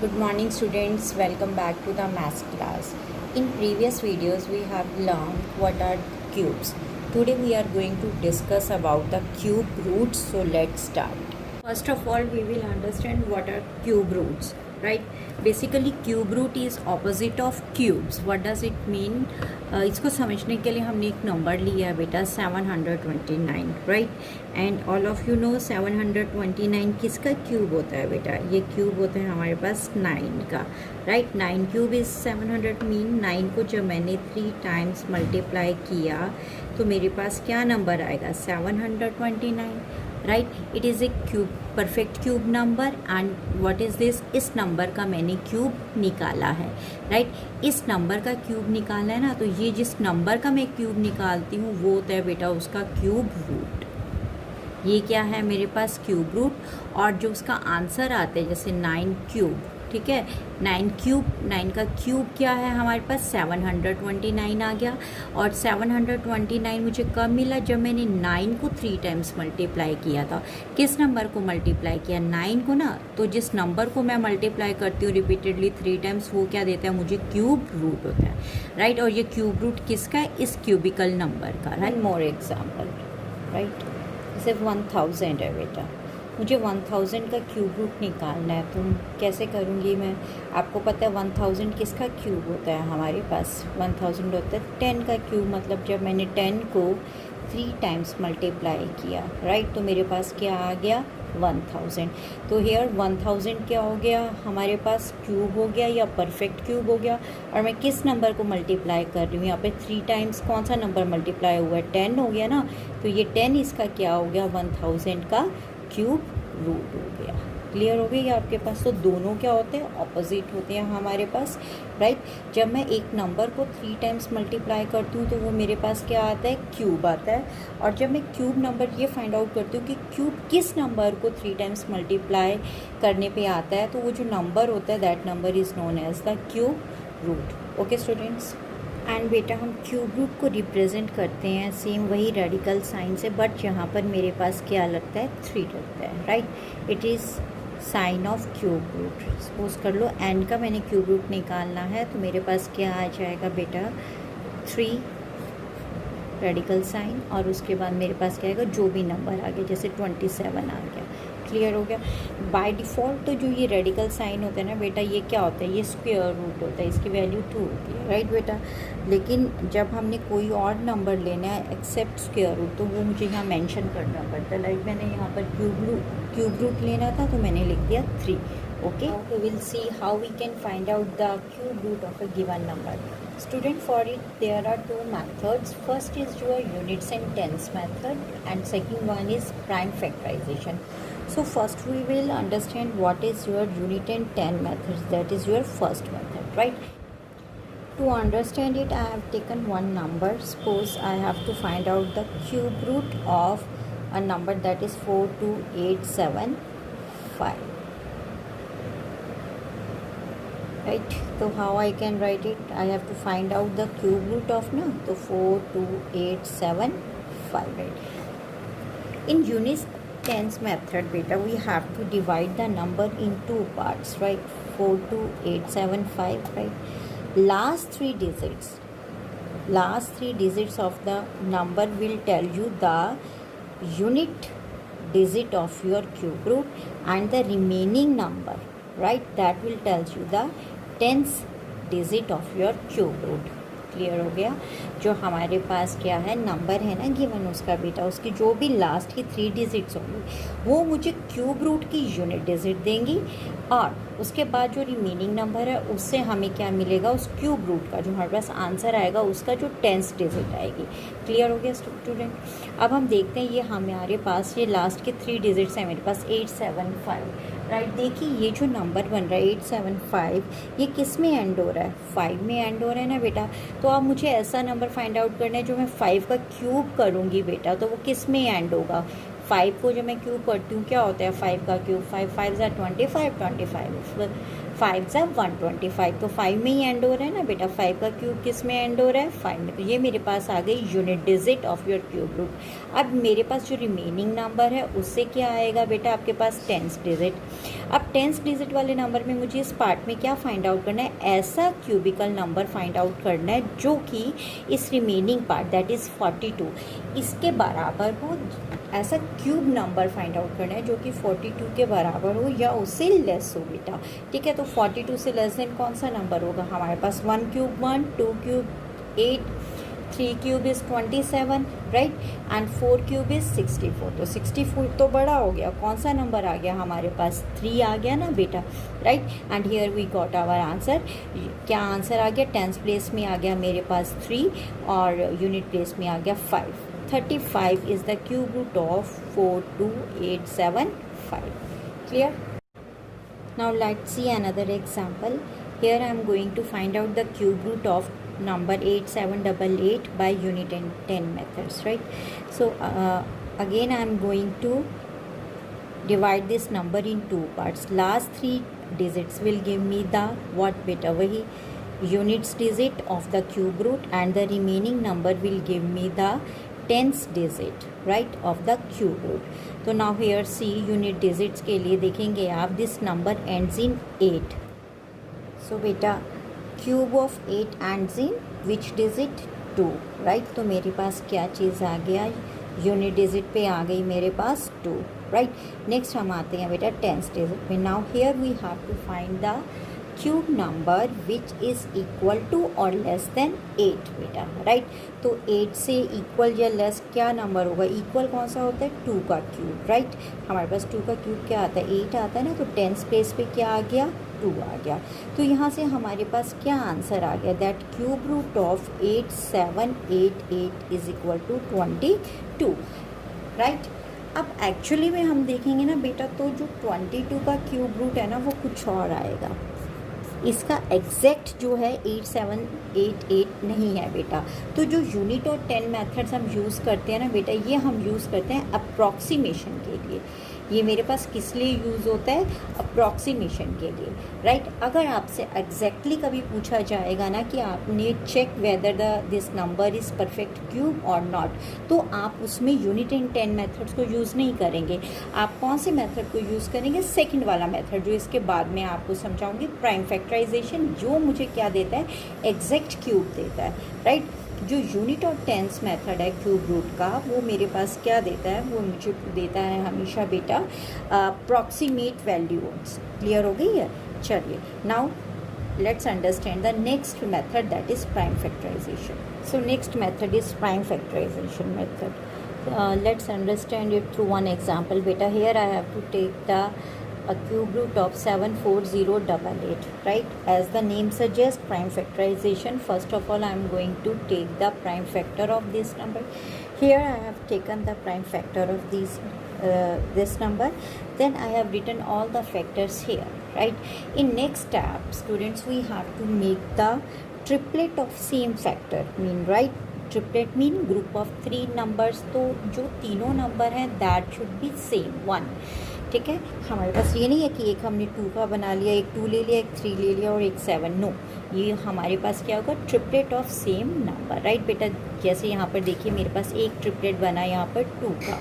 Good morning students, welcome back to the math class. In previous videos we have learned what are cubes. Today we are going to discuss about the cube roots, so let's start. First of all we will understand what are cube roots, right? Basically cube root is opposite of cubes. What does it mean? इसको समझने के लिए हमने एक number लिया है बेटा 729, right? And all of you know 729 किसका क्यूब होता है बेटा? ये क्यूब होता है हमारे पास 9 का, राइट? 9 क्यूब इज़ 700 मीन 9 को जब मैंने 3 टाइम्स मल्टीप्लाई किया तो मेरे पास क्या नंबर आएगा? 729, right? It is a cube, perfect cube number. And what is this? इस नंबर का मैंने क्यूब निकाला है, राइट? इस नंबर का क्यूब निकाला है ना, तो ये जिस नंबर का मैं क्यूब निकालती हूँ वो होता है बेटा उसका क्यूब रूट. ये क्या है मेरे पास? Cube root. और जो उसका आंसर आता है जैसे 9 क्यूब, ठीक है? 9 क्यूब, 9 का क्यूब क्या है हमारे पास? 729 आ गया. और 729 मुझे कब मिला? जब मैंने 9 को 3 टाइम्स मल्टीप्लाई किया था. किस नंबर को मल्टीप्लाई किया? 9 को ना. तो जिस नंबर को मैं मल्टीप्लाई करती हूँ रिपीटेडली 3 टाइम्स, वो क्या देता है मुझे? क्यूब रूट होता है, राइट? और ये क्यूब रूट किसका है? इस क्यूबिकल नंबर का, राइट? More example, right? जैसे 1000 है बेटा, मुझे 1000 का क्यूब रूट निकालना है. तो कैसे करूँगी मैं? आपको पता है 1000 किसका क्यूब होता है हमारे पास? 1000 होता है 10 का क्यूब. मतलब जब मैंने 10 को 3 टाइम्स मल्टीप्लाई किया, राइट? तो मेरे पास क्या आ गया? 1000. तो हेयर 1000 क्या हो गया हमारे पास? क्यूब हो गया या परफेक्ट क्यूब हो गया. और मैं किस नंबर को मल्टीप्लाई कर रही हूँ यहाँ पे? 3 टाइम्स कौन सा नंबर मल्टीप्लाई हुआ है? 10 हो गया ना. तो ये 10 इसका क्या हो गया? 1000 का क्यूब रूट हो गया. क्लियर हो गई आपके पास? तो दोनों क्या होते हैं? ऑपोजिट होते हैं हमारे पास, राइट? जब मैं एक नंबर को 3 टाइम्स मल्टीप्लाई करती हूँ तो वो मेरे पास क्या आता है? क्यूब आता है. और जब मैं क्यूब नंबर ये फाइंड आउट करती हूँ कि क्यूब किस नंबर को 3 टाइम्स मल्टीप्लाई करने पे आता है, तो वो जो नंबर होता है that number is known as the cube root. Okay students? And बेटा हम क्यूब रूट को रिप्रेजेंट करते हैं सेम वही रेडिकल साइन से, बट यहाँ पर मेरे पास क्या लगता है? 3 लगता है, right? It is sign of cube root. Suppose कर लो n का मैंने क्यूब रूट निकालना है, तो मेरे पास क्या आ जाएगा बेटा? 3 रेडिकल साइन. और उसके बाद मेरे पास क्या आएगा? जो भी नंबर आ गया, जैसे 27 आ गया. क्लियर हो गया? बाय डिफ़ॉल्ट तो जो ये रेडिकल साइन होता है ना बेटा, ये क्या होता है? ये स्क्वायर रूट होता है, इसकी वैल्यू 2 होती है, राइट बेटा? लेकिन जब हमने कोई और नंबर लेना है एक्सेप्ट स्क्वायर रूट, तो वो मुझे यहाँ मेंशन करना पड़ता है. लाइक मैंने यहाँ पर क्यूब रूट लेना था तो मैंने लिख दिया 3. Okay, we will see how we can find out the cube root of a given number. Student, for it there are 2 methods. First is your units and tens method, and second one is prime factorization. So first we will understand what is your unit and 10 methods. That is your first method, right? To understand it, I have taken one number. Suppose I have to find out the cube root of a number that is 42875. Right? So how I can write it? I have to find out the cube root of na, so 42875, right? In units tens method beta, we have to divide the number in 2 parts, right? 42875, right? Last three digits of the number will tell you the unit digit of your cube root, and the remaining number, right, that will tells you the tens digit of your cube root. Clear हो गया? जो हमारे पास क्या है number है ना given, उसका बेटा उसकी जो भी लास्ट की 3 डिजिट्स होंगी वो मुझे क्यूब रूट की यूनिट डिजिट देंगी. और उसके बाद जो रिमेनिंग नंबर है उससे हमें क्या मिलेगा? उस क्यूब रूट का जो हमारे पास आंसर आएगा उसका जो टेंस डिजिट आएगी. क्लियर हो गया स्टूडेंट? अब हम देखते हैं ये हमारे पास ये लास्ट के 3 डिजिट्स हैं मेरे पास 875, राइट? देखिए ये जो नंबर बन रहा है 875, ये किस में एंड हो रहा है? 5 में एंड हो रहा है ना बेटा. तो अब मुझे ऐसा नंबर फाइंड आउट करना है जो मैं 5 का क्यूब करूँगी बेटा, तो वो किस में एंड होगा? 5 को जब मैं क्यूब करती हूँ क्या होता है 5 का क्यूब 5 5 ज़ा 25 25 5 ज़ा 125 तो 5 में ही एंड हो रहा है ना बेटा 5 का क्यूब किस में एंड हो रहा है 5 में। तो ये मेरे पास आ गई unit digit of your cube root. अब मेरे पास जो रिमेनिंग नंबर है उससे क्या आएगा बेटा आपके पास टेंस डिजिट। अब टेंस डिजिट वाले नंबर में मुझे इस पार्ट में क्या फाइंड आउट करना है, ऐसा क्यूबिकल नंबर फाइंड आउट करना है जो कि इस रिमेनिंग पार्ट दैट इज़ 42 इसके बराबर हो। ऐसा क्यूब नंबर फाइंड आउट करना है जो कि 42 के बराबर हो या उससे लेस हो बेटा। ठीक है, तो 42 से लेस देन कौन सा नंबर होगा हमारे पास 1 cube 1, 2 cube 8, 3 cube is 27 right and 4 cube is 64। तो 64 तो बड़ा हो गया, कौन सा नंबर आ गया हमारे पास 3 आ गया ना बेटा right. And here we got our answer. क्या आंसर आ गया, टेंस प्लेस में आ गया मेरे पास 3 और यूनिट प्लेस में आ गया 5। 35 is the cube root of 42875. Clear? Now let's see another example. Here I am going to find out the cube root of number 8788 by unit and 10 methods, right? So again I am going to divide this number in two parts. Last 3 digits will give me the what beta wahi units digit of the cube root and the remaining number will give me the tens digit right of the cube root. तो now here see unit digits के लिए देखेंगे आप this number ends in 8। So बेटा cube of 8 ends in which digit 2 right. तो मेरे पास क्या चीज़ आ गया, यूनिट डिजिट पे आ गई मेरे पास 2 राइट। नेक्स्ट हम आते हैं बेटा टेंस डिजिट में। Now here we have to find the cube number which is equal to और लेस देन 8 बेटा राइट। तो 8 से इक्वल या लेस क्या नंबर होगा, इक्वल कौन सा होता है 2 का क्यूब राइट। हमारे पास 2 का क्यूब क्या आता है 8 आता है ना, तो टेंस प्लेस पे क्या आ गया 2 आ गया। तो यहाँ से हमारे पास क्या आंसर आ गया, that cube root of 8788 is equal to 22 right. अब एक्चुअली में हम देखेंगे ना बेटा तो जो 22 का क्यूब रूट है ना वो कुछ और आएगा, इसका एग्जैक्ट जो है 8788 नहीं है बेटा। तो जो यूनिट और 10 मेथड्स हम यूज़ करते हैं ना बेटा, ये हम यूज़ करते हैं अप्रॉक्सीमेशन के लिए। ये मेरे पास किस लिए यूज़ होता है, अप्रॉक्सीमेशन के लिए राइट। अगर आपसे एग्जैक्टली कभी पूछा जाएगा ना कि आपने check whether this number is perfect cube और नॉट, तो आप उसमें यूनिट एंड 10 मेथड्स को यूज़ नहीं करेंगे। आप कौन से मेथड को यूज़ करेंगे, सेकंड वाला मेथड जो इसके बाद में आपको समझाऊंगी, प्राइम फैक्टराइजेशन, जो मुझे क्या देता है एग्जैक्ट क्यूब देता है राइट। जो यूनिट और टेंस मेथड है क्यूब रूट का वो मेरे पास क्या देता है, वो मुझे देता है हमेशा बेटा अप्रॉक्सीमेट वैल्यूज। क्लियर हो गई है, चलिए now let's understand the next method that is prime factorization. So next method is prime factorization method. Let's understand it through one example beta. Here I have to take the a cube root of 74088 right. As the name suggests, prime factorization, first of all I am going to take the prime factor of this number. Here I have taken the prime factor of this number, then I have written all the factors here right. In next step students we have to make the triplet of same factor mean right. Triplet mean group of 3 numbers, तो जो तीनों number हैं that should be same 1। ठीक है, हमारे पास ये नहीं है कि एक हमने 2 का बना लिया, एक 2 ले लिया, एक 3 ले लिया और एक 7, नो। ये हमारे पास क्या होगा, triplet of same number right बेटा। जैसे यहाँ पर देखिए मेरे पास एक ट्रिपलेट बना यहाँ पर 2 का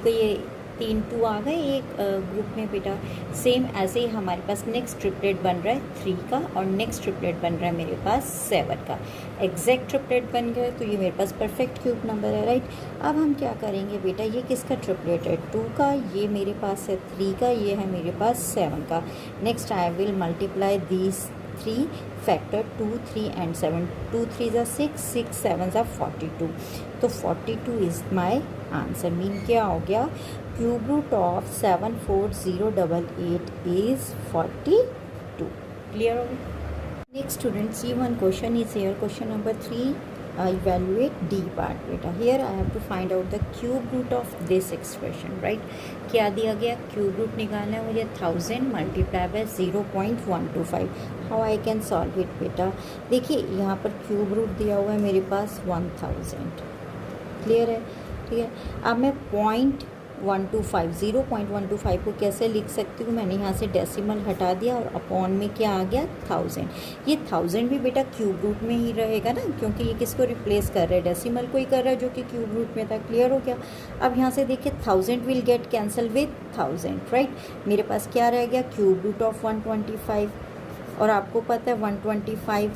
ये 3 2 आ गए एक ग्रुप में बेटा। सेम ऐसे ही हमारे पास नेक्स्ट ट्रिपलेट बन रहा है 3 का और नेक्स्ट ट्रिपलेट बन रहा है मेरे पास 7 का। एग्जैक्ट ट्रिपलेट बन गया तो ये मेरे पास परफेक्ट क्यूब नंबर है राइट। अब हम क्या करेंगे बेटा, ये किसका ट्रिपलेट है 2 का, ये मेरे पास है 3 का, ये है मेरे पास 7 का। Next I will multiply these 3 factor 2 3 and 7, 2 3 ज़ा 6 6 7 ज़ा 42। तो 42 इज़ माई आंसर। मीन क्या हो गया, cube root of 74088 is 42। Clear हो गया। Next student see one question is here, question number 3 evaluate D part बेटा। here I have to find out the cube root of this expression right। क्या दिया गया, cube root निकालना है मुझे 1000 multiply by 0.125। How I can solve it बेटा, देखिए यहाँ पर क्यूब रूट दिया हुआ है मेरे पास 1000। क्लियर है, ठीक है। अब मैं 0.125 0.125 को कैसे लिख सकती हूँ, मैंने यहाँ से डेसिमल हटा दिया और अपॉन में क्या आ गया 1000। ये 1000 भी बेटा क्यूब रूट में ही रहेगा ना, क्योंकि ये किसको रिप्लेस कर रहा है, डेसिमल को ही कर रहा है जो कि क्यूब रूट में था। क्लियर हो गया। अब यहाँ से देखिए 1000 will get cancel with 1000, right. मेरे पास क्या रह गया, क्यूब रूट ऑफ 125। और आपको पता है 125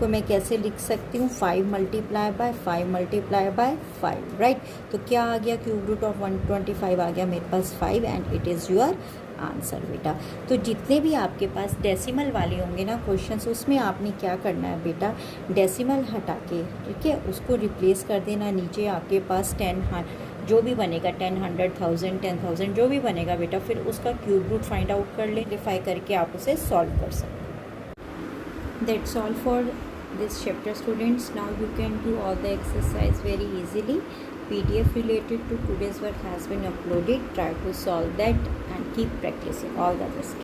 को मैं कैसे लिख सकती हूँ, 5 multiply by 5 multiply by 5, right. तो क्या आ गया, क्यूब रूट ऑफ 125 आ गया मेरे पास 5 and it is your answer बेटा। तो जितने भी आपके पास डेसिमल वाले होंगे ना क्वेश्चंस, उसमें आपने क्या करना है बेटा, डेसिमल हटा के, ठीक है, उसको रिप्लेस कर देना। नीचे आपके पास 10 जो भी बनेगा, 10, 100, 1000, 10,000 जो भी बनेगा बेटा, फिर उसका क्यूब रूट फाइंड आउट कर ले, डिफाई करके आप उसे सॉल्व कर सकते। That's all for this chapter, students. Now you can do all the exercise very easily. PDF related to today's work has been uploaded. Try to solve that and keep practicing. All the best.